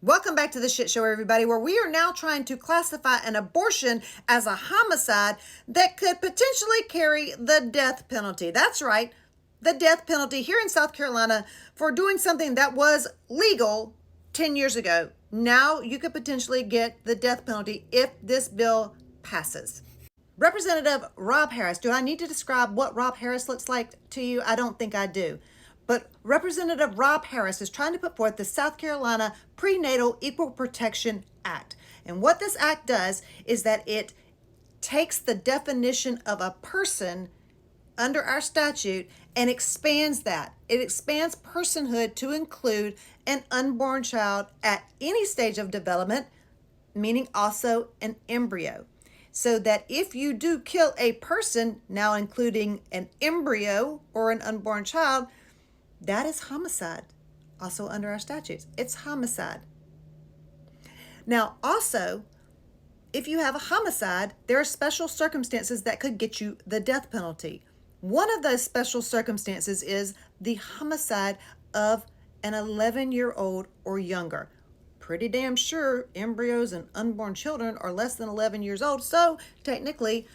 Welcome back to the shit show, everybody, where we are now trying to classify an abortion as a homicide that could potentially carry the death penalty. That's right, the death penalty here in South Carolina for doing something that was legal 10 years ago. Now you could potentially get the death penalty if this bill passes. Representative Rob Harris. Do I need to describe what Rob Harris looks like to you? I don't think I do. But Representative Rob Harris is trying to put forth the South Carolina Prenatal Equal Protection Act. And what this act does is that it takes the definition of a person under our statute and expands that. It expands personhood to include an unborn child at any stage of development, meaning also an embryo. So that if you do kill a person, now including an embryo or an unborn child, that is homicide. Also under our statutes, it's homicide. Now, also, if you have a homicide, there are special circumstances that could get you the death penalty. One of those special circumstances is the homicide of an 11-year-old or younger. Pretty damn sure embryos and unborn children are less than 11 years old. So technically,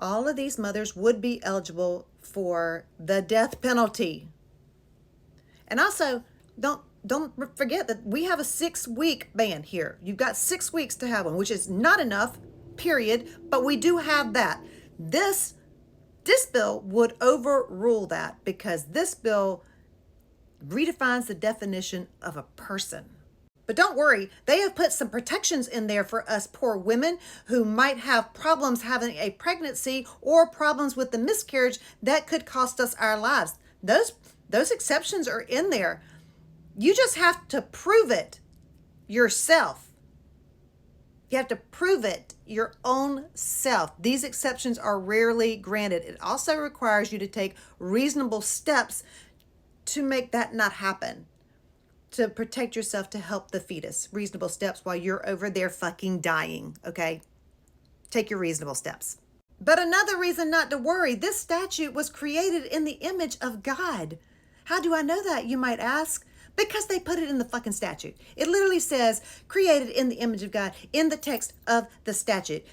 all of these mothers would be eligible for the death penalty. And also, don't forget that we have a 6-week ban here. You've got 6 weeks to have one, which is not enough, period. But we do have that. This bill would overrule that because this bill redefines the definition of a person. But don't worry, they have put some protections in there for us poor women who might have problems having a pregnancy or problems with the miscarriage that could cost us our lives. Those exceptions are in there. You just have to prove it yourself. You have to prove it your own self. These exceptions are rarely granted. It also requires you to take reasonable steps to make that not happen. To protect yourself, to help the fetus. Reasonable steps while you're over there fucking dying, okay? Take your reasonable steps. But another reason not to worry, this statute was created in the image of God. How do I know that, you might ask? Because they put it in the fucking statute. It literally says, created in the image of God, in the text of the statute.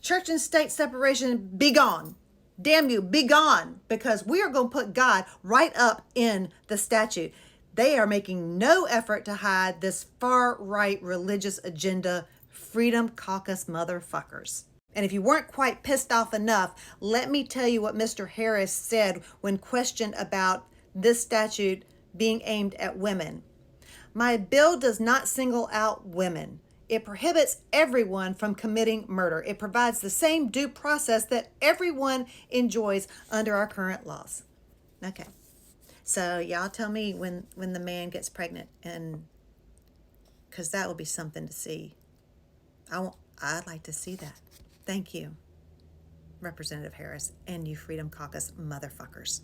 Church and state separation, be gone. Damn you, be gone. Because we are going to put God right up in the statute. They are making no effort to hide this far-right religious agenda, Freedom Caucus motherfuckers. And if you weren't quite pissed off enough, let me tell you what Mr. Harris said when questioned about this statute being aimed at women. My bill does not single out women. It prohibits everyone from committing murder. It provides the same due process that everyone enjoys under our current laws. Okay. So y'all tell me when the man gets pregnant, and because that will be something to see. I'd like to see that. Thank you, Representative Harris, and you Freedom Caucus motherfuckers.